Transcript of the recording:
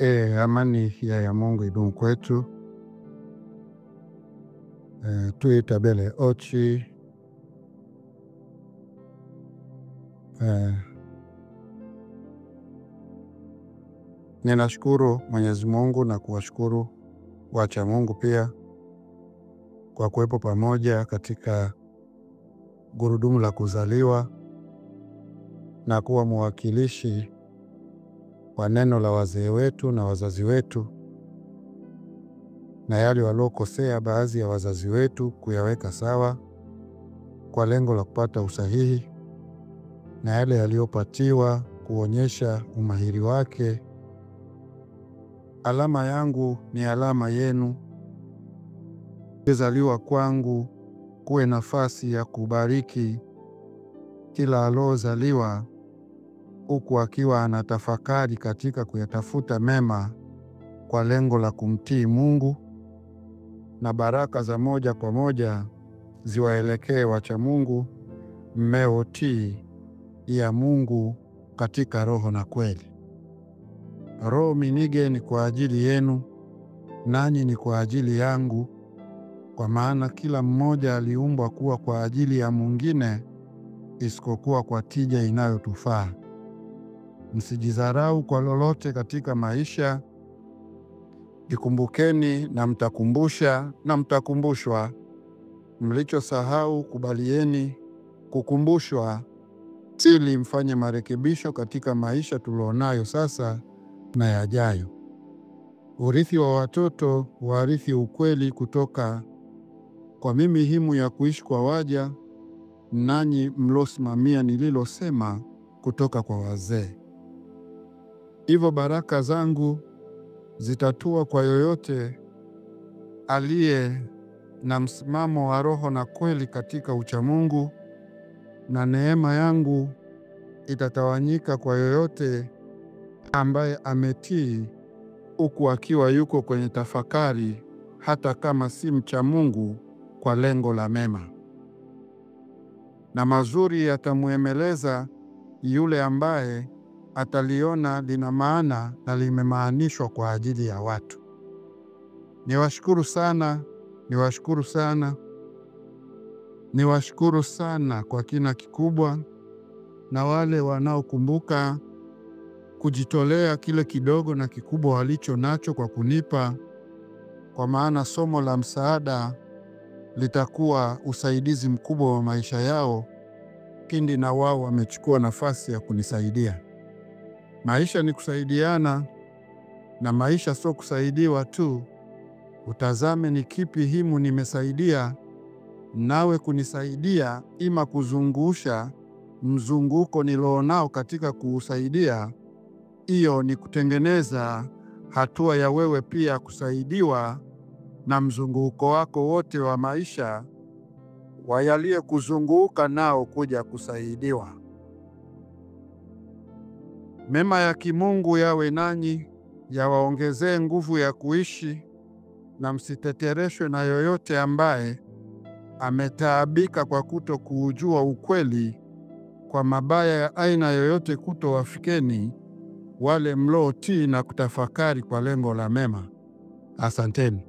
Amani ya Mungu idumu kwetu. Tuitabele ochi. Ninashukuru Mwenyezi Mungu na kuwashukuru wacha Mungu pia kwa kuwepo pamoja katika gurudumu la kuzaliwa na kuwa mwakilishi wa neno la wazee wetu na wazazi wetu, na yale waliokosea baadhi ya wazazi wetu kuyaweka sawa kwa lengo la kupata usahihi, na yale yaliyopatiwa kuonyesha umahiri wake. Alama yangu ni alama yenu. Kuzaliwa kwangu kuwe nafasi ya kubariki kila alozaliwa, huku akiwa anatafakari katika kuyatafuta mema kwa lengo la kumtii Mungu, na baraka za moja kwa moja ziwaelekee wacha Mungu mmeotii ya Mungu katika roho na kweli. Roho minige ni kwa ajili yenu, nanyi ni kwa ajili yangu, kwa maana kila mmoja aliumbwa kuwa kwa ajili ya mwingine, isipokuwa kwa tija inayotufaa. Msijidharau kwa lolote katika maisha. Ikumbukeni na mtakumbusha na mtakumbushwa. Mlichosahau kubalieni kukumbushwa, ili mfanye marekebisho katika maisha tulionayo sasa na yajayo. Urithi wa watoto warithi ukweli kutoka kwa mimi himu ya kuishi kwa waja, nanyi mlosimamia nililosema kutoka kwa wazee. Hivyo baraka zangu zitatua kwa yoyote aliye na msimamo wa roho na kweli katika uchamungu, na neema yangu itatawanyika kwa yoyote ambaye ametii huku akiwa yuko kwenye tafakari, hata kama si mcha Mungu, kwa lengo la mema. Na mazuri yatamuemeleza yule ambaye ataliona lina maana na limemaanishwa kwa ajili ya watu. Niwashukuru sana, niwashukuru sana, niwashukuru sana kwa kina kikubwa, na wale wanaokumbuka kujitolea kile kidogo na kikubwa walicho nacho kwa kunipa, kwa maana somo la msaada litakuwa usaidizi mkubwa wa maisha yao pindi na wao wamechukua nafasi ya kunisaidia. Maisha ni kusaidiana, na maisha sio kusaidiwa tu. Utazame ni kipi himu nimesaidia, nawe kunisaidia, ima kuzungusha mzunguko nilionao katika kuusaidia. Iyo ni kutengeneza hatua ya wewe pia kusaidiwa na mzunguko wako wote wa maisha, wayalie kuzunguka nao kuja kusaidiwa. Mema ya kimungu yawe nanyi, yawaongezee nguvu ya kuishi, na msitetereshwe na yoyote ambaye ametaabika kwa kuto kuujua ukweli, kwa mabaya ya aina yoyote kutowafikeni wale mliotii na kutafakari kwa lengo la mema. Asanteni.